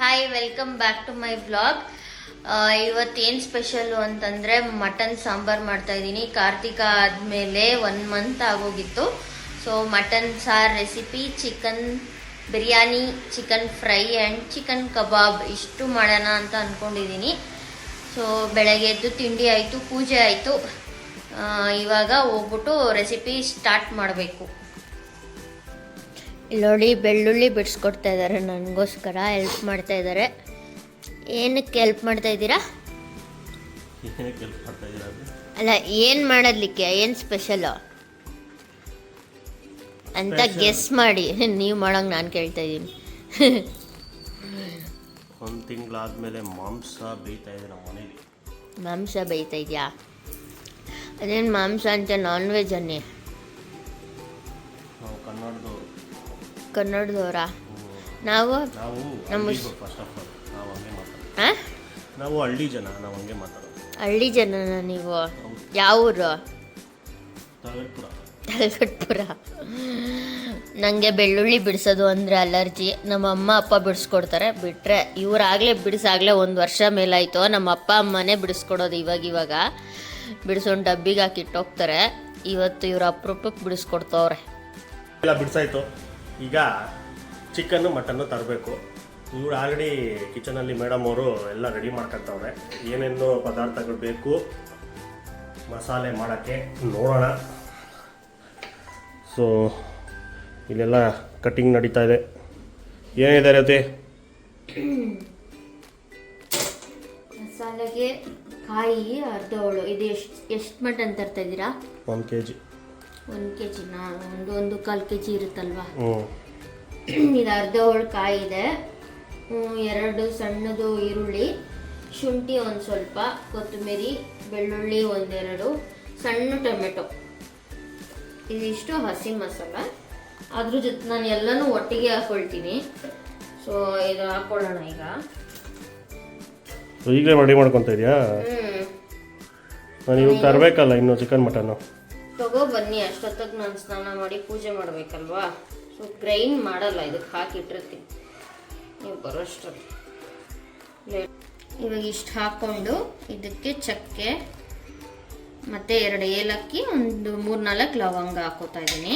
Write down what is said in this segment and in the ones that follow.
Hi, welcome back to my vlog. ಇವತ್ತೇನು special ಅಂತಂದರೆ mutton sambar ಮಾಡ್ತಾ ಇದ್ದೀನಿ. ಕಾರ್ತಿಕ ಆದಮೇಲೆ 1 ಮಂತ್ ಆಗೋಗಿತ್ತು. ಸೊ ಮಟನ್ ಸಾರು recipe, chicken biryani, chicken fry and chicken kebab ಇಷ್ಟು ಮಾಡೋಣ ಅಂತ ಅಂದ್ಕೊಂಡಿದ್ದೀನಿ. ಸೊ ಬೆಳಗ್ಗೆ ಎದ್ದು ತಿಂಡಿ ಆಯಿತು, ಪೂಜೆ ಆಯಿತು. ಇವಾಗ ಹೋಗ್ಬಿಟ್ಟು ರೆಸಿಪಿ ಸ್ಟಾರ್ಟ್ ಮಾಡಬೇಕು. ನೋಡಿ, ಬೆಳ್ಳುಳ್ಳಿ ಬಿಡಿಸ್ಕೊಡ್ತಾ ಇದ್ದಾರೆ, ನನಗೋಸ್ಕರ ಹೆಲ್ಪ್ ಮಾಡ್ತಾ ಇದ್ದಾರೆ. ಏನಕ್ಕೆ ಹೆಲ್ಪ್ ಮಾಡ್ತಾ ಇದ್ದೀರಾ? ಅಲ್ಲ, ಏನು ಮಾಡೋದಕ್ಕೆ, ಏನು ಸ್ಪೆಷಲು ಅಂತ ಗೆಸ್ ಮಾಡಿ. ನೀವು ಮಾಡೋಂಗೆ ನಾನು ಕೇಳ್ತಾ ಇದ್ದೀನಿ. ಒಂದು ತಿಂಗಳಾದ್ಮೇಲೆ ಮಾಂಸ ಬೇಯ್ತಾ ಇದೆ ನಮ್ಮ ಮನೇಲಿ. ಮಾಂಸ ಬೇಯ್ತಾ ಇದೆಯಾ? ಅದೇನು ಮಾಂಸ ಅಂತ ನಾನ್ ವೆಜ್ ಅನ್ನಿ. ನಾವು ಕನ್ನಡದವರಾ? ನಾವು ನಮ್ಮ ಫಸ್ಟ್ ಆಫ್ ಆಲ್ ನಾವು ಹಂಗೆ ಮಾತಾಡೋದು. ನಾವು ಹಳ್ಳಿ ಜನ, ನಾವು ಹಂಗೆ ಮಾತಾಡೋದು. ಹಳ್ಳಿ ಜನನ ನೀವು? ಯಾವ ಊರು? ತಲಗಟ್ಪುರ. ನನಗೆ ಬೆಳ್ಳುಳ್ಳಿ ಬಿಡಿಸೋದು ಅಂದರೆ ಅಲರ್ಜಿ. ನಮ್ಮ ಅಮ್ಮ ಅಪ್ಪ ಬಿಡಿಸ್ಕೊಡ್ತಾರೆ, ಬಿಟ್ಟರೆ ಇವರಾಗಲೇ ಬಿಡಿಸಾಗಲೇ 1 ವರ್ಷ ಮೇಲಾಯಿತು. ನಮ್ಮ ಅಪ್ಪ ಅಮ್ಮನೇ ಬಿಡಿಸ್ಕೊಡೋದು. ಇವಾಗ ಬಿಡಿಸೋಂಡು ಡಬ್ಬಿಗೆ ಹಾಕಿ ಇಟ್ಟೋಗ್ತಾರೆ. ಇವತ್ತು ಇವ್ರ ಅಪರೂಪಕ್ಕೆ ಬಿಡಿಸ್ಕೊಡ್ತವ್ರೆ. ಎಲ್ಲ ಬಿಡಿಸಾಯ್ತು. ಈಗ ಚಿಕನ್ನು ಮಟನ್ನು ತರಬೇಕು. ಇವ್ರು ಆಲ್ರೆಡಿ ಕಿಚನಲ್ಲಿ ಮೇಡಮ್ ಅವರು ಎಲ್ಲ ರೆಡಿ ಮಾಡ್ಕೊತವ್ರೆ. ಏನೇನು ಪದಾರ್ಥಗಳು ಬೇಕು ಮಸಾಲೆ ಮಾಡೋಕ್ಕೆ ನೋಡೋಣ. ಸೊ ಇಲ್ಲೆಲ್ಲ ಕಟ್ಟಿಂಗ್ ನಡೀತಾ ಇದೆ. ಏನಿದೆ ರೀತಿ? ಮಸಾಲೆಗೆ ಕಾಯಿ ಅರ್ಧ ಹೋಳು. ಇದು ಎಷ್ಟು ಮಟನ್ ತರ್ತಾ ಇದ್ದೀರಾ? 1 kg. 1 kgನಾ? ಒಂದು 1/4 kg ಇರುತ್ತಲ್ವಾ? ಇದು ಅರ್ಧ ಹೋಳು ಕಾಯಿ ಇದೆ. 2 ಸಣ್ಣದು ಈರುಳ್ಳಿ, ಶುಂಠಿ ಒಂದು ಸ್ವಲ್ಪ, ಕೊತ್ತಂಬರಿ, ಬೆಳ್ಳುಳ್ಳಿ 1-2, ಸಣ್ಣ ಟೊಮೆಟೊ, ಇದಿಷ್ಟು ಹಸಿ ಮಸಾಲ. ಅದ್ರ ಜೊತೆ ನಾನು ಎಲ್ಲನೂ ಒಟ್ಟಿಗೆ ಹಾಕೊಳ್ತೀನಿ. ಸೊ ಇದು ಹಾಕೊಳ್ಳೋಣ ಈಗ. ಈಗಲೇ ರೆಡಿ ಮಾಡ್ಕೊತಾ ಇದೆಯಾ? ನಾನು ಇವಾಗ ತರಬೇಕಲ್ಲ ಇನ್ನು ಚಿಕನ್ ಮಟನ್ನು. ತಗೋ ಬನ್ನಿ, ಅಷ್ಟೊತ್ತಿಗೆ ನಾನು ಸ್ನಾನ ಮಾಡಿ ಪೂಜೆ ಮಾಡಬೇಕಲ್ವಾ. ಸೊ ಗ್ರೈಂಡ್ ಮಾಡಲ್ಲ, ಇದಕ್ಕೆ ಹಾಕಿಟ್ಟಿರ್ತೀನಿ ನೀವು ಬರೋಷ್ಟರಲ್ಲಿ. ಇವಾಗ ಇಷ್ಟು ಹಾಕ್ಕೊಂಡು ಇದಕ್ಕೆ ಚಕ್ಕೆ ಮತ್ತು 2 ಏಲಕ್ಕಿ, ಒಂದು 3-4 ಲವಂಗ ಹಾಕೋತಾ ಇದ್ದೀನಿ.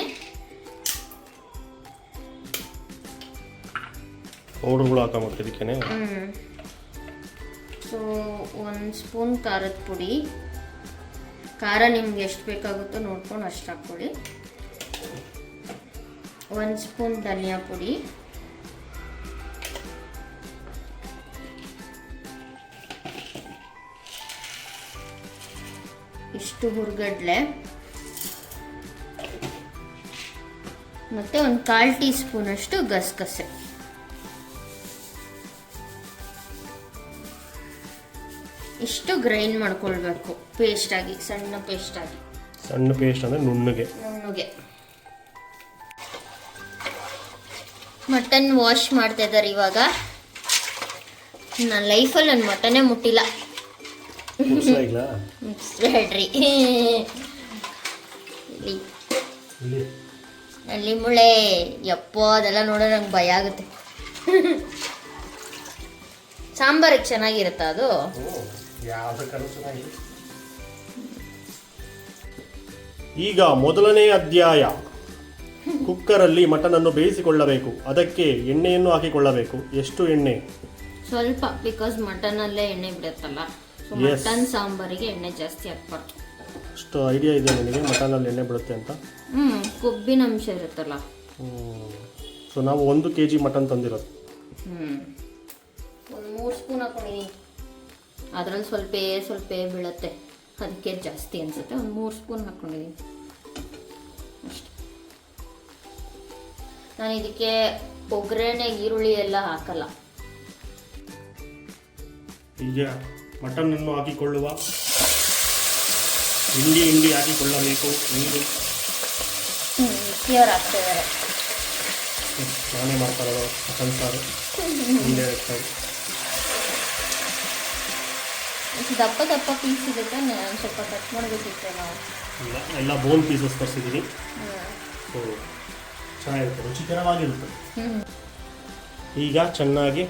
ಪೌಡರ್ಗಳು ಹಾಕೊಂಬಿಟ್ಟು ಇದಕ್ಕೇನೆ. ಸೊ 1 ಸ್ಪೂನ್ ಖಾರದ ಪುಡಿ. ಖಾರ ನಿಮ್ಗೆ ಎಷ್ಟು ಬೇಕಾಗುತ್ತೋ ನೋಡ್ಕೊಂಡು ಅಷ್ಟು ಹಾಕ್ಕೊಳ್ಳಿ. 1 ಸ್ಪೂನ್ ಧನಿಯಾ ಪುಡಿ, ಇಷ್ಟು ಹುರ್ಗಡ್ಲೆ, ಮತ್ತು ಒಂದು 1/4 ಟೀ ಸ್ಪೂನ್ ಅಷ್ಟು ಗಸಗಸೆ. ಇಷ್ಟು ಗ್ರೈಂಡ್ ಮಾಡ್ಕೊಳ್ಬೇಕು ಪೇಸ್ಟಾಗಿ, ಸಣ್ಣ ಪೇಸ್ಟಾಗಿ. ಸಣ್ಣ ಪೇಸ್ಟ್ ಅಂದರೆ ನುಣ್ಣಗೆ. ಮಟನ್ ವಾಶ್ ಮಾಡ್ತಾ ಇದ್ದಾರೆ ಇವಾಗ. ನನ್ನ ಲೈಫಲ್ಲಿ ನಾನು ಮಟನ್ನೇ ಮುಟ್ಟಿಲ್ಲ. ಹೇಳ್ರಿ, ಅಲ್ಲಿ ಮುಳೆ ಯಪ್ಪೋ ಅದೆಲ್ಲ ನೋಡೋ ನಂಗೆ ಭಯ ಆಗುತ್ತೆ. ಸಾಂಬಾರಿಗೆ ಚೆನ್ನಾಗಿರುತ್ತಾ ಅದು? ಈಗ ಮೊದಲನೇ ಅಧ್ಯಾಯ. ಕುಕ್ಕರಲ್ಲಿ ಮಟನನ್ನು ಬೇಯಿಸಿಕೊಳ್ಳಬೇಕು. ಅದಕ್ಕೆ ಎಣ್ಣೆಯನ್ನು ಹಾಕಿಕೊಳ್ಳಬೇಕು. ಎಷ್ಟು ಎಣ್ಣೆ? ಸ್ವಲ್ಪ, ಬಿಕಾಸ್ ಮಟನಲ್ಲೇ ಎಣ್ಣೆ ಬಿಡುತ್ತಲ್ಲ. ಮಟನ್ ಸಾಂಬಾರಿಗೆ ಎಣ್ಣೆ ಜಾಸ್ತಿ ಹಾಕ್ಬಾರ್ದು. ಅಷ್ಟು ಐಡಿಯಾ ಇದೆ ನಿನಗೆ ಮಟನಲ್ಲಿ ಎಣ್ಣೆ ಬಿಡುತ್ತೆ ಅಂತ? ಕೊಬ್ಬಿನ ಅಂಶ ಇರುತ್ತಲ್ಲ. ಸೊ ನಾವು 1 kg ಮಟನ್ ತಂದಿರೋದು. ಒಂದು 3 ಸ್ಪೂನ್ ಹಾಕೊಂಡಿನಿ. ಅದರಲ್ಲಿ ಸ್ವಲ್ಪ ಬೀಳುತ್ತೆ, ಅದಕ್ಕೆ ಜಾಸ್ತಿ ಅನಿಸುತ್ತೆ. ಒಂದು 3 ಸ್ಪೂನ್ ಹಾಕ್ಕೊಂಡಿದ್ದೀನಿ ಅಷ್ಟೆ. ನಾನು ಇದಕ್ಕೆ ಒಗ್ಗರಣೆ ಈರುಳ್ಳಿ ಎಲ್ಲ ಹಾಕಲ್ಲ. ಈಗ ಮಟನನ್ನು ಹಾಕಿಕೊಳ್ಳುವ. ಹಿಂಡಿ ಹಾಕಿಕೊಳ್ಳಬೇಕು. ನೀರು ಪ್ಯೂರ್ ಹಾಕ್ತಾ ಇದ್ದಾರೆ. ನಾನೇ ಮಾಡ್ತಾ ಇರೋದು ಮಟನ್ ಸಾರು. ದಪ್ಪ ಪೀಸ್ ಸಿಗುತ್ತೆ, ಸ್ವಲ್ಪ ಕಟ್ ಮಾಡಬೇಕಿತ್ತು ನಾವು. ಎಲ್ಲ ಬೋನ್ ಪೀಸಸ್ ತರಿಸಿದ್ದೀನಿ. ಸೊ ಚೆನ್ನಾಗಿರುತ್ತೆ, ರುಚಿಕರವಾಗಿರುತ್ತೆ. ಈಗ ಚೆನ್ನಾಗಿ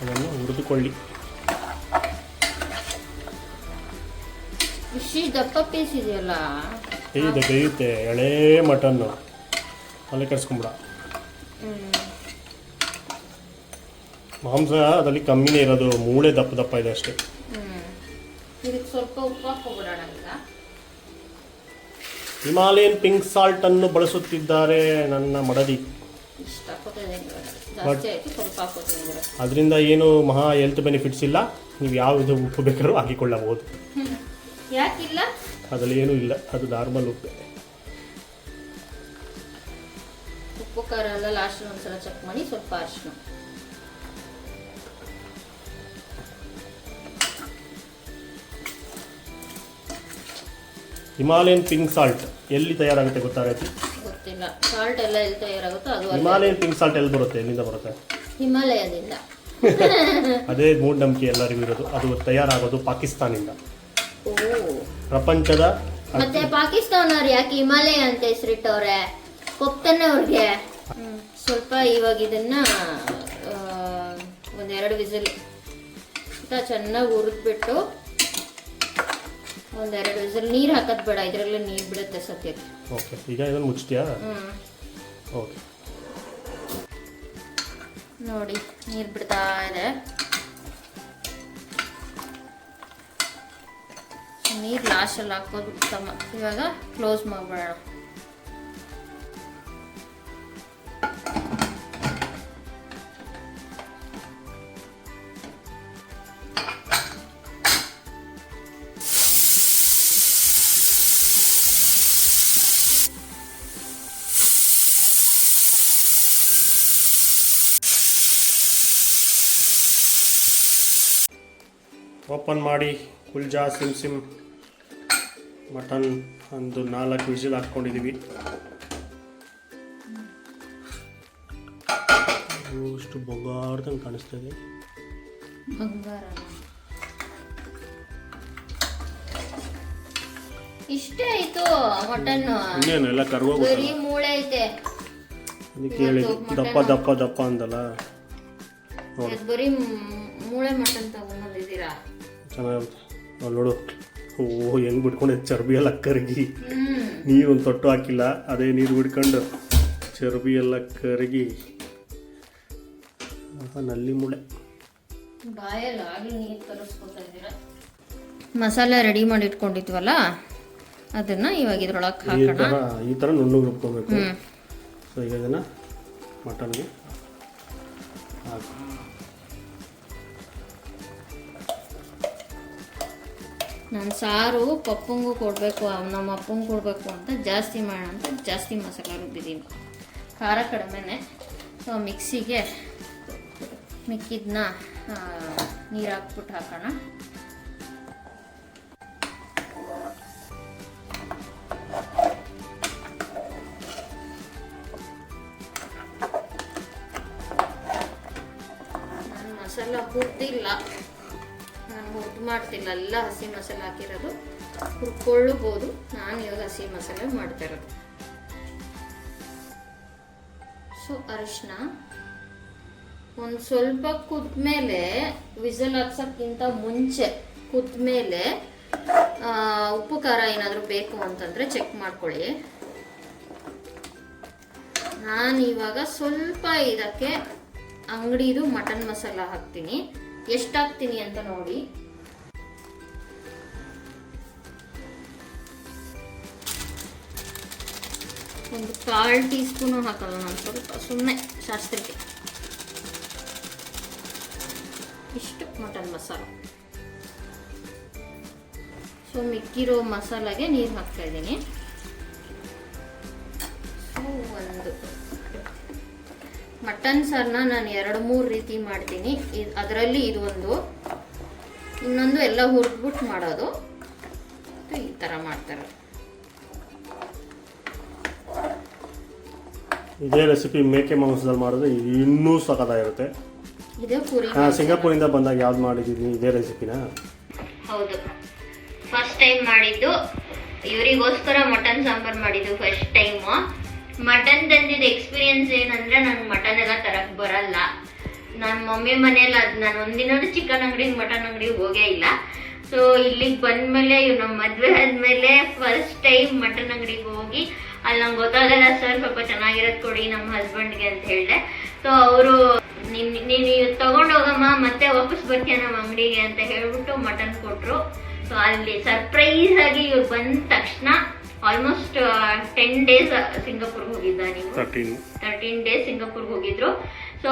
ಅದನ್ನು ಹುರಿದುಕೊಳ್ಳಿ. ಇಷ್ಟು ದಪ್ಪ ಪೀಸ್ ಇದೆಯಲ್ಲ, ಬೇಯುತ್ತೆ ಎಳೆ ಮಟನ್ನು, ಅಲ್ಲೇ ಕರ್ಸ್ಕೊಂಬಿಡ. ಮಾಂಸ ಅದರಲ್ಲಿ ಕಮ್ಮಿನೇ ಇರೋದು, ಮೂಳೆ ದಪ್ಪ ದಪ್ಪ ಇದೆ ಅಷ್ಟೇ. ಇದಕ್ಕೆ ಸ್ವಲ್ಪ ಉಪ್ಪು ಹಾಕೋಬಿಡೋಣ ಈಗ. ಹಿಮಾಲಯನ್ ಪಿಂಕ್ ಸಾಲ್ಟ್ ಅನ್ನು ಬಳಸುತ್ತಿದ್ದಾರೆ ನನ್ನ ಮಡದಿ. ಇಷ್ಟು ಹಾಕೋತೀನಿ, ಜಾಸ್ತಿ ಆಯ್ತು ಸ್ವಲ್ಪ ಹಾಕೋತೀನಿ. ಅದರಿಂದ ಏನು ಮಹಾ ಹೆಲ್ತ್ ಬೆನಿಫಿಟ್ಸ್ ಇಲ್ಲ, ನೀವು ಯಾವುದು ಉಪ್ಪು ಬೇಕಾದ್ರೂ ಹಾಕಿಕೊಳ್ಳಬಹುದು. ಯಾಕಿಲ್ಲ? ಅದರಲ್ಲಿ ಏನೂ ಇಲ್ಲ, ಅದು ನಾರ್ಮಲ್ ಉಪ್ಪು. ಉಪ್ಪು ಖಾರ ಎಲ್ಲ ಲಾಸ್ಟ್ ಒಂದ್ಸಲ ಚೆಕ್ ಮಾಡಿ. ಸ್ವಲ್ಪ ಅರಿಶಿನ, ಹಿಮಾಲಯನ್ ಪಿಂಕ್ ಸಾಲ್ಟ್ ಎಲ್ಲಿ ತಯಾರಾಗುತ್ತೆ ಗೊತ್ತಾ ರೀತಿ? ಗೊತ್ತಿಲ್ಲ. ಸಾಲ್ಟ್ ಎಲ್ಲ ಎಲ್ಲಿ ತಯಾರಾಗುತ್ತೋ ಅದು. ಹಿಮಾಲಯನ್ ಪಿಂಕ್ ಸಾಲ್ಟ್ ಎಲ್ಲಿ ಬರುತ್ತೆ, ಎಲ್ಲಿಂದ ಬರುತ್ತೆ? ಹಿಮಾಲಯದಿಂದ. ಅದೇ ಮೂಢನಂಬಿಕೆ ಎಲ್ಲರಿಗೂ ಇರೋದು. ಅದು ತಯಾರಾಗೋದು ಪಾಕಿಸ್ತಾನಿಂದ. ಓ, ಪ್ರಪಂಚದ ಮತ್ತೆ ಪಾಕಿಸ್ತಾನವ್ರು ಯಾಕೆ ಹಿಮಾಲಯ ಅಂತ ಹೆಸರಿಟ್ಟವ್ರೆ? ಹೋಗ್ತಾನೆ ಅವ್ರಿಗೆ. ಸ್ವಲ್ಪ ಇವಾಗ ಇದನ್ನ ಒಂದೆರಡು ವಿಸಿಲ್ ಚೆನ್ನಾಗಿ ಹುರಿದ್ಬಿಟ್ಟು, ಒಂದೆರಡು ವಿಸಿಲ್ ನೀರು ಹಾಕೋದು ಬೇಡ, ಇದರಲ್ಲೇ ನೀರು ಬಿಡುತ್ತೆ ಸದ್ಯಕ್ಕೆ. ಓಕೆ, ಈಗ ಇದನ್ನು ಮುಚ್ತೀಯಾ? ಓಕೆ, ನೋಡಿ ನೀರು ಬಿಡ್ತಾ ಇದೆ. ನೀರು ಲಾಸ್ಟಲ್ಲಿ ಹಾಕೋದು ಉತ್ತಮ. ಇವಾಗ ಕ್ಲೋಸ್ ಮಾಡಿಬಿಡೋಣ. ಓಪನ್ ಮಾಡಿ. ಕುಲ್ಜಾ ಸಿಮ್ ಸಿಮ್ ಮಟನ್ ಒಂದು 4 ವಿಸಿಲ್ ಹಾಕ್ಕೊಂಡಿದ್ದೀವಿ. ಅಷ್ಟು ಬಂಗಾರದಂಗೆ ಕಾಣಿಸ್ತಾ ಇದೆ. ಬಂಗಾರ ಇಷ್ಟೇ ಆಯ್ತು ಮಟನ್. ಇನ್ನೇನು ಎಲ್ಲ ಕರ್ಗೋಗುತ್ತೆ. ಬರೀ ಮೂಳೆ ಐತೆ. ಅದಕ್ಕೆ ಹೇಳಿ ದಪ್ಪ ದಪ್ಪ ದಪ್ಪ ಅಂದಲ್ಲ. ಬರೀ ಮೂಳೆ ಮಟನ್ ತಗೊಂಡಿದ್ದೀರಾ? ಚೆನ್ನಾಗಿರುತ್ತೆ ನೋಡು. ಓ, ಹೆಂಗ್ ಬಿಟ್ಕೊಂಡು ಚರ್ಬಿ ಎಲ್ಲ ಕರಗಿ, ನೀರೊಂದು ತೊಟ್ಟು ಹಾಕಿಲ್ಲ, ಅದೇ ನೀರು ಬಿಡ್ಕೊಂಡು ಚರ್ಬಿ ಎಲ್ಲ ಕರಗಿ ನಲ್ಲಿ ಮೂಳೆ. ಬಾಯಲ್ಲಿ ಆಗಲಿ ನೀರು ತರಿಸ್ಕೊತಾ ಇದ್ದೀರಾ. ಮಸಾಲೆ ರೆಡಿ ಮಾಡಿ ಇಟ್ಕೊಂಡಿದ್ವಲ್ಲ, ಅದನ್ನ ಇವಾಗ ಇದ್ರೊಳಗೆ ಹಾಕೋಣ. ಈ ಥರ ನುಣ್ಣಗೆ ರುಬ್ಕೋಬೇಕು. ಸೊ ಈಗ ಇದನ್ನು ಮಟನ್ಗೆ ಹಾಕಿ. ನಾನು ಸಾರು ಪಪ್ಪಂಗೂ ಕೊಡಬೇಕು, ನಮ್ಮ ಅಪ್ಪಂಗೂ ಕೊಡಬೇಕು ಅಂತ ಜಾಸ್ತಿ ಮಾಡೋಣ ಅಂತ ಜಾಸ್ತಿ ಮಸಾಲೆ ರುಬ್ಬಿದ್ದೀನಿ. ಖಾರ ಕಡಿಮೆನೆ. ಸೊ ಮಿಕ್ಸಿಗೆ ಮಿಕ್ಕಿದ್ನ ನೀರು ಹಾಕ್ಬಿಟ್ಟು ಹಾಕೋಣ. ನಾನು ಮಸಾಲ ಹುರಿದಿಲ್ಲ, ನಾನು ಹುರಿದು ಮಾಡ್ತಿಲ್ಲ, ಎಲ್ಲ ಹಸಿ ಮಸಾಲೆ ಹಾಕಿರೋದು. ಹುರ್ಕೊಳ್ಳಬಹುದು. ನಾನು ಇವಾಗ ಹಸಿ ಮಸಾಲೆ ಮಾಡ್ತಾ ಇರೋದು. ಸೊ ಅರಿಶಿನ ಒಂದು ಸ್ವಲ್ಪ ಕುದ್ಮೇಲೆ, ವಿಸಲ್ ಹಾಕ್ಸೋಕ್ಕಿಂತ ಮುಂಚೆ ಕುದ್ಮೇಲೆ ಉಪ್ಪು ಖಾರ ಏನಾದರೂ ಬೇಕು ಅಂತಂದರೆ ಚೆಕ್ ಮಾಡ್ಕೊಳ್ಳಿ. ನಾನು ಇವಾಗ ಸ್ವಲ್ಪ ಇದಕ್ಕೆ ಅಂಗಡಿದು ಮಟನ್ ಮಸಾಲ ಹಾಕ್ತೀನಿ. ಎಷ್ಟು ಹಾಕ್ತೀನಿ ಅಂತ ನೋಡಿ. ಒಂದು 1/4 ಟೀ ಸ್ಪೂನು ಹಾಕಲ್ಲ ನಾನು, ಸ್ವಲ್ಪ ಸುಮ್ಮನೆ ಶಾಸ್ತ್ರಕ್ಕೆ. ಇಷ್ಟು ಮಟನ್ ಮಸಾಲ. ಸೊ ಮಿಕ್ಕಿರೋ ಮಸಾಲಾಗೆ ನೀರು ಹಾಕ್ತಾ ಇದ್ದೀನಿ. ಸೊ ಒಂದು ಮಟನ್ ಸಾರನ್ನ ನಾನು 2-3 ರೀತಿ ಮಾಡ್ತೀನಿ. ಅದರಲ್ಲಿ ಇದು ಒಂದು, ಇನ್ನೊಂದು ಎಲ್ಲ ಹುರಿದ್ಬಿಟ್ಟು ಮಾಡೋದು. ಈ ಥರ ಮಾಡ್ತಾರೆ. ಇದೇ ರೆಸಿಪಿ ಮೇಕೆ ಮಾಂಸದಲ್ಲಿ ಮಾಡಿದ್ರೆ ಇನ್ನೂ ಸಖತ್ತಾಗಿರುತ್ತೆ. ಇದೇ ಪೂರಿ. ಸಿಂಗಾಪುರಿಂದ ಬಂದಾಗ ಯಾವ್ದು ಮಾಡಿದ್ದೀನಿ ಇದೇ ರೆಸಿಪಿನಾ? ಹೌದು, ಫಸ್ಟ್ ಟೈಮ್ ಮಾಡಿದ್ದು. ಇವರಿಗೋಸ್ಕರ ಮಟನ್ ಸಾಂಬಾರ್ ಮಾಡಿದ್ದು ಫಸ್ಟ್ ಟೈಮು. ಮಟನ್ ತಂದಿದ್ದು ಎಕ್ಸ್ಪೀರಿಯನ್ಸ್ ಏನಂದ್ರೆ, ನಂಗೆ ಮಟನ್ ಎಲ್ಲ ತರಕ್ ಬರಲ್ಲ. ನಮ್ಮ ಮಮ್ಮಿ ಮನೇಲಿ ನಾನು ಒಂದಿನ ಚಿಕನ್ ಅಂಗಡಿ ಮಟನ್ ಅಂಗಡಿಗೆ ಹೋಗೇ ಇಲ್ಲ. ಸೊ ಇಲ್ಲಿಗೆ ಬಂದ್ಮೇಲೆ ನಮ್ಮ ಮದ್ವೆ ಆದ್ಮೇಲೆ ಫಸ್ಟ್ ಟೈಮ್ ಮಟನ್ ಅಂಗಡಿಗೆ ಹೋಗಿ ಅಲ್ಲಿ ನಂಗೆ ಗೊತ್ತಾಗಲ್ಲ ಸರ್ ಸ್ವಲ್ಪ ಚೆನ್ನಾಗಿರೋದು ಕೊಡಿ ನಮ್ಮ ಹಸ್ಬೆಂಡ್ಗೆ ಅಂತ ಹೇಳಿದೆ. ಸೊ ಅವರು ನೀನು ತಗೊಂಡು ಹೋಗಮ್ಮ ಮತ್ತೆ ವಾಪಸ್ ಬರ್ತೀಯ ನಮ್ಮ ಅಂಗಡಿಗೆ ಅಂತ ಹೇಳ್ಬಿಟ್ಟು ಮಟನ್ ಕೊಟ್ರು. ಸೊ ಅಲ್ಲಿ ಸರ್ಪ್ರೈಸ್ ಆಗಿ ಇವ್ರು ಬಂದ ತಕ್ಷಣ ಆಲ್ಮೋಸ್ಟ್ 10 days ಸಿಂಗಾಪುರ್ಗೆ ಹೋಗಿದ್ದ ನೀವು 13 days ಸಿಂಗಾಪುರ್ಗೆ ಹೋಗಿದ್ರು. ಸೊ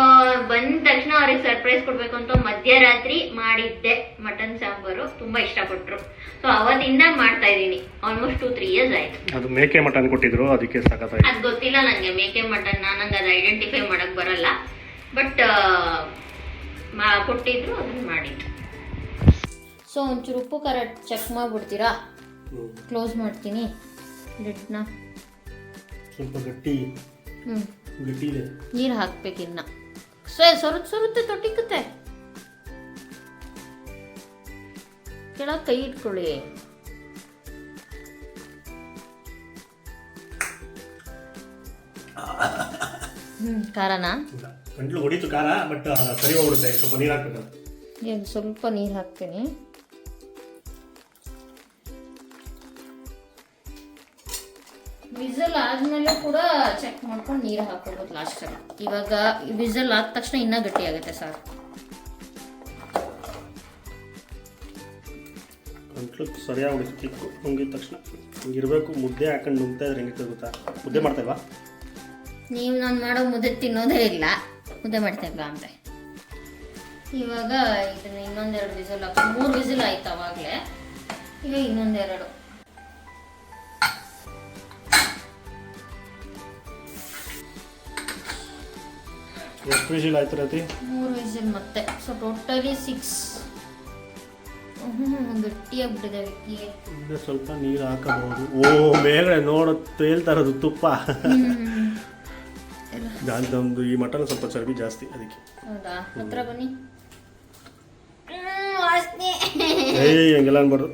ಬಂದ ತಕ್ಷಣ ಅವ್ರಿಗೆ ಸರ್ಪ್ರೈಸ್ ಕೊಡ್ಬೇಕು ಅಂತ ಮಧ್ಯರಾತ್ರಿ ಮಾಡಿದ್ದೆ ಮಟನ್ ಸಾಂಬಾರು. ತುಂಬಾ ಇಷ್ಟಪಟ್ರು. ಸೊ ಅವತ್ತಿಂದ ಮಾಡ್ತಾ ಇದೀನಿ. ಆಲ್ಮೋಸ್ಟ್ 2-3 years ಆಯ್ತು. ಅದು ಮೇಕೆ ಮಟನ್ ಕೊಟ್ಟಿದ್ರು, ಅದಕ್ಕೆ ಸಾಕಾಯ್ತು. ಅದು ಗೊತ್ತಿಲ್ಲ ನಂಗೆ ಮೇಕೆ ಮಟನ್, ನಂಗೆ ಅದು ಐಡೆಂಟಿಫೈ ಮಾಡಕ್ ಬರಲ್ಲ. ಬಟ್ ಕೊಟ್ಟಿದ್ರು, ಅದನ್ನ ಮಾಡಿದ್ರು. ಸೊ ಒಂಚೂರು ಉಪ್ಪು ಖಾರ ಚೆಕ್ ಮಾಡ್ಬಿಡ್ತೀರಾ? ಕ್ಲೋಸ್ ಮಾಡ್ತೀನಿ ಲಿಡ್ನ. ಸ್ವಲ್ಪ ಗಟ್ಟಿ ಇದೆ. ನೀರು ಹಾಕ್ಬೇಕಿನ್ನ. ಸರುತ್ತೆ ತೊಟ್ಟಿಕ್ಕುತ್ತೆ. ಕೆಳಗೆ ಕೈ ಇಟ್ಕೊಳ್ಳಿ. ಖಾರನಾ? ಗಂಟ್ಲು ಹೊಡಿತು ಖಾರ, ಬಟ್ ಸರಿ ಹೋಗ್ಬಿಡುತ್ತೆ. ಸ್ವಲ್ಪ ನೀರು ಹಾಕ್ಬೇಕು. ಈಗ ಸ್ವಲ್ಪ ನೀರು ಹಾಕ್ತೀನಿ. ವಿಸಲ್ ಆದ್ಮೇಲೆ ಕೂಡ ಚೆಕ್ ಮಾಡ್ಕೊಂಡು ನೀರು ಹಾಕೋಬೋದು ಲಾಸ್ಟಲ್ಲಿ. ಇವಾಗ ವಿಸಲ್ ಆದ ತಕ್ಷಣ ಇನ್ನೂ ಗಟ್ಟಿ ಆಗುತ್ತೆ ಸರ್. ಗಂಟ್ಲು ಸರಿಯಾಗಿ ಹೊಡಿತಿಕ್ಕು ನುಂಗಿದ ತಕ್ಷಣ ಹಿಂಗಿರ್ಬೇಕು. ಮುದ್ದೆ ಹಾಕೊಂಡು ನುಂಗ್ತಾ ಇದ್ರೆ ಹೆಂಗಿರ್ತದೆ ಗೊತ್ತಾ? ಮುದ್ದೆ ಮಾಡ್ತಾಯಿಲ್ವಾ ನೀವು? ನಾನು ಮಾಡೋ ಮುದ್ದೆ ತಿನ್ನೋದೇ ಇಲ್ಲ, ಮುದ್ದೆ ಮಾಡ್ತಾ ಇಲ್ಲ ಅಂತ. ಇವಾಗ ಇದನ್ನ ಇನ್ನೊಂದೆರಡು ವಿಸಲ್ ಹಾಕಿ 3 ವಿಸಲ್ ಆಯ್ತು ಅವಾಗಲೇ. ಈಗ ಇನ್ನೊಂದೆರಡು. ಎಷ್ಟು ವಿಸಿಲ್ ಆಯ್ತು ರಾತ್ರಿ? 3 ವಿಸಿಲ್ ಮತ್ತೆ. So totally 6. ಗಟ್ಟಿಯಾಗ್ಬಿಟ್ಟಿದೆ ವಿಕ್ಕಿಗೆ. ಸ್ವಲ್ಪ ನೀರು ಹಾಕಬಹುದು. ಓ ಮೇಲ್ಗಡೆ ನೋಡು ತೇಲ್ತಾ ಇರೋದು ತುಪ್ಪ. ನಮ್ದು ಈ ಮಟನ್ ಸ್ವಲ್ಪ ಚರ್ಬಿ ಜಾಸ್ತಿ, ಅದಕ್ಕೆ. ಹೌದಾ? ಹತ್ರ ಬನ್ನಿ. ಹಂಗೆಲ್ಲ ಅನ್ಬಾರ್ದು.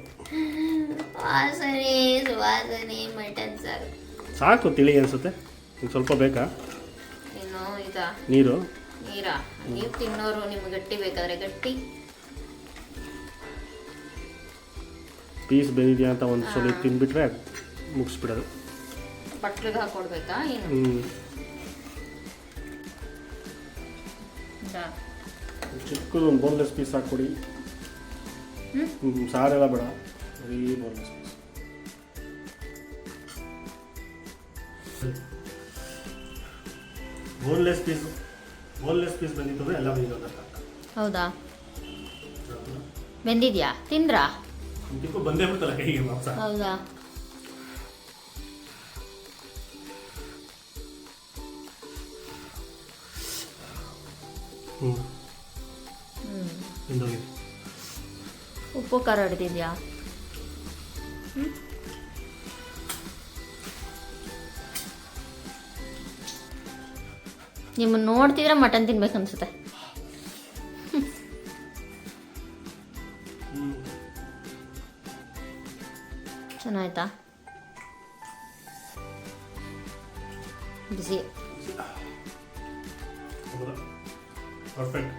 ವಾಸನೆ ಮಟನ್ ಸಾರು ಸಾಕು. ತಿಳಿ ಅನ್ಸುತ್ತೆ. ಸ್ವಲ್ಪ ಬೇಕಾ ನೀರು? ನೀವು ತಿನ್ನೋರು ನಿಮ್ಗೆ ಗಟ್ಟಿ ಬೇಕಾದ್ರೆ ಗಟ್ಟಿ. ಪೀಸ್ ಬೆಂದಿದ್ಯಾ ಅಂತ ಒಂದು ಸಲ ತಿಂದ್ಬಿಟ್ರೆ ಮುಗಿಸ್ಬಿಡೋದು. ಬಟ್ಲಿಗೆ ಹಾಕೊಡ್ಬೇಕಾ ಏನು? ಚಿಕ್ಕದು ಒಂದು ಬೋನ್ಲೆಸ್ ಪೀಸ್ ಹಾಕ್ಕೊಡಿ. ಸಾರೆಲ್ಲ ಬೇಡ, ಬರೀ ಬೋನ್ಲೆಸ್ ಪೀಸ್. ಬೋನ್ಲೆಸ್ ಪೀಸ್ ಬಂದಿತ್ತು ಎಲ್ಲ ಬಂದಿದ್ದು. ಹೌದಾ? ಬೆಂದಿದ್ಯಾ? ತಿಂದ್ರಾ? ಬಂದೇ ಬಿಡ್ತಲ್ಲ ಕೈಗೆ ಮಾಂಸ. ಹೌದಾ? ಉಪ್ಪು ಖಾರ ಹಿಡ್ದಿದ್ಯಾ? ನಿಮ್ಮನ್ನು ನೋಡ್ತಿದ್ರೆ ಮಟನ್ ತಿನ್ಬೇಕು ಅನ್ಸುತ್ತೆ. ಚೆನ್ನಾಯ್ತಾ? ಬಿಸಿ. ಪರ್ಫೆಕ್ಟ್.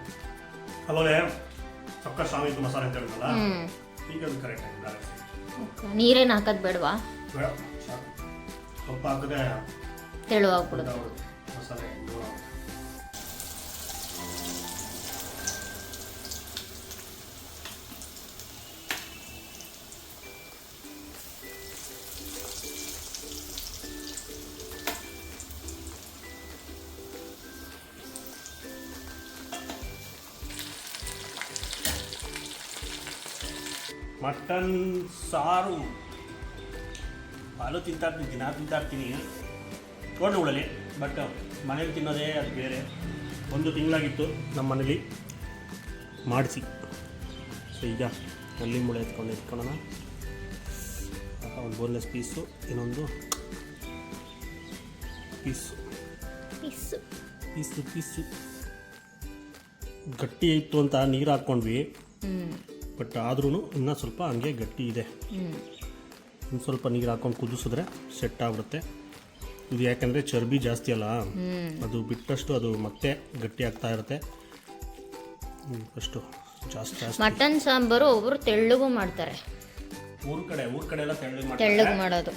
ಅಲ್ಲೇ ಸಕ್ಕ ಸ್ಟ್ರಾಂಗ್ ಇತ್ತು ಮಸಾಲೆ ಅಂತ ಹೇಳಿದ್ನಲ್ಲ, ಈಗ ಅದು ಕರೆಕ್ಟ್ ಆಗಿದೆ. ನೀರೇನು ಹಾಕೋದು ಬೇಡವಾ? ಬೇಡ, ಸ್ವಲ್ಪ ಹಾಕಿದ್ರೆ ತೆಳುವಾಗ್ಬಿಡುತ್ತೆ ಮಸಾಲೆ. ಮಟನ್ ಸಾರು ಹಾಲು ತಿಂತಾರ್ತೀನಿ, ದಿನ ತಿಂತಾರ್ತೀನಿ ತೋಟಗಳಲ್ಲಿ. ಬಟ್ ಮನೇಲಿ ತಿನ್ನೋದೇ ಅದು ಬೇರೆ. 1 ತಿಂಗಳಾಗಿತ್ತು ನಮ್ಮ ಮನೇಲಿ ಮಾಡಿಸಿ. ಸೊ ಈಗ ಅಲ್ಲಿ ಮುಳೆ ಎತ್ಕೊಳ್ಳೋಣ. ಒಂದು ಬೋನ್ಲೆಸ್ ಪೀಸು, ಇನ್ನೊಂದು ಪೀಸು ಗಟ್ಟಿ ಇತ್ತು ಅಂತ ನೀರು ಹಾಕ್ಕೊಂಡ್ವಿ. ಬಟ್ ಆದ್ರೂ ಇನ್ನೂ ಸ್ವಲ್ಪ ಹಂಗೆ ಗಟ್ಟಿ ಇದೆ. ಇನ್ನು ಸ್ವಲ್ಪ ನೀರು ಹಾಕೊಂಡು ಕುದಿಸಿದ್ರೆ ಸೆಟ್ ಆಗ್ಬಿಡುತ್ತೆ. ಇದು ಯಾಕಂದರೆ ಚರ್ಬಿ ಜಾಸ್ತಿ ಅಲ್ಲ, ಅದು ಬಿಟ್ಟಷ್ಟು ಅದು ಮತ್ತೆ ಗಟ್ಟಿ ಆಗ್ತಾ ಇರುತ್ತೆ. ಫಸ್ಟು ಜಾಸ್ತಿ ಮಟನ್ ಸಾಂಬಾರು ಒಬ್ಬರು ತೆಳ್ಳಗೂ ಮಾಡ್ತಾರೆ, ಊರ ಕಡೆ ಎಲ್ಲ ತೆಳ್ಳಗೆ ಮಾಡೋದು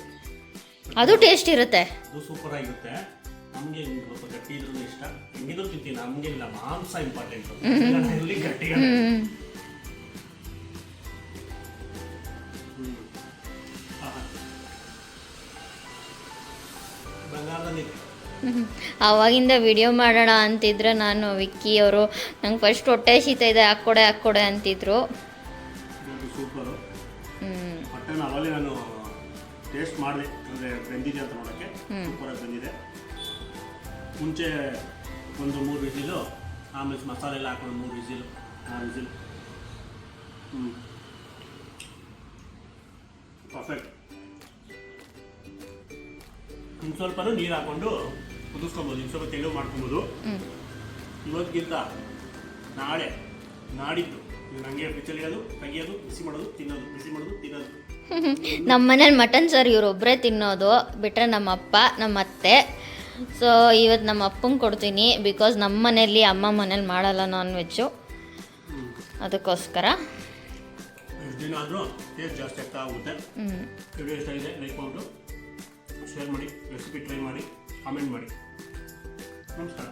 ಅದು ಟೇಸ್ಟ್ ಇರುತ್ತೆ, ಅದು ಸೂಪರ್ ಆಗಿರುತ್ತೆ. ನಮಗೆ ಸ್ವಲ್ಪ ಗಟ್ಟಿ ಇದ್ರೂ ಇಷ್ಟ, ಹೆಂಗಿದ್ರು ತಿಂತೀನಿ, ನಮಗೆ ಇಲ್ಲ ಮಾಂಸ ಇಂಪಾರ್ಟೆಂಟ್, ಗಟ್ಟಿ ಬಂಗಾರದಲ್ಲಿ. ಆವಾಗಿಂದ ವಿಡಿಯೋ ಮಾಡೋಣ ಅಂತಿದ್ರೆ ನಾನು ವಿಕ್ಕಿ ಅವರು ನಂಗೆ ಫಸ್ಟ್ ಹೊಟ್ಟೆ ಶೀತ ಇದೆ ಹಾಕ್ಕೊಡೆ ಅಂತಿದ್ರು. ಸೂಪರು ಮಟನ್ ಅವಲೇ ನಾನು ಟೇಸ್ಟ್ ಮಾಡಿದೆ, ಅಂದರೆ ಬೆಂದಿದೆ ಅಂತ ನೋಡೋಕ್ಕೆ ಸೂಪರಾಗಿ ಬಂದಿದೆ. ಮುಂಚೆ ಒಂದು 3 ವಿಸಿಲು, ಆಮೇಲೆ ಮಸಾಲೆ ಎಲ್ಲ ಹಾಕೊಂಡು 3 ವಿಸಿಲು 6 ವಿಸಿಲು. ಪರ್ಫೆಕ್ಟ್. ಇನ್ನು ಸ್ವಲ್ಪನೂ ನೀರು ಹಾಕ್ಕೊಂಡು ಕುದಿಸ್ಕೊಬೋದು, ಇನ್ನು ಸ್ವಲ್ಪ ತೆಳು ಮಾಡ್ಕೊಬೋದು. ಇವತ್ತಿಗಿಂತ ನಾಳೆ ನಾಡಿದ್ದು ನನಗೆ ಫ್ರಿಜ್ಜಲ್ಲಿ ಇರೋದು, ತೆಗಿಯೋದು, ಬಿಸಿ ಮಾಡೋದು, ತಿನ್ನೋದು, ಬಿಸಿ ಮಾಡೋದು, ತಿನ್ನೋದು. ನಮ್ಮ ಮನೇಲಿ ಮಟನ್ ಸಾರು ಇವರೊಬ್ಬರೇ ತಿನ್ನೋದು, ಬಿಟ್ಟರೆ ನಮ್ಮ ಅಪ್ಪ ನಮ್ಮ ಅತ್ತೆ. ಸೊ ಇವತ್ತು ನಮ್ಮ ಅಪ್ಪಂಗೆ ಕೊಡ್ತೀನಿ, ಬಿಕಾಸ್ ನಮ್ಮ ಮನೇಲಿ ಅಮ್ಮ ಮನೇಲಿ ಮಾಡಲ್ಲ ನಾನ್ ವೆಜ್ಜು, ಅದಕ್ಕೋಸ್ಕರ. ಎಷ್ಟು ದಿನ ಆದರೂ ಟೇಸ್ಟ್ ಜಾಸ್ತಿ ಆಗ್ತಾ ಹೋಗುತ್ತೆ. ವಿಡಿಯೋ ಇಷ್ಟ ಇದೆ ಲೈಕ್ ಮಾಡಿಬಿಟ್ಟು ಶೇರ್ ಮಾಡಿ, ರೆಸಿಪಿ ಟ್ರೈ ಮಾಡಿ, ಕಾಮೆಂಟ್ ಮಾಡಿ. ನಮಸ್ಕಾರ.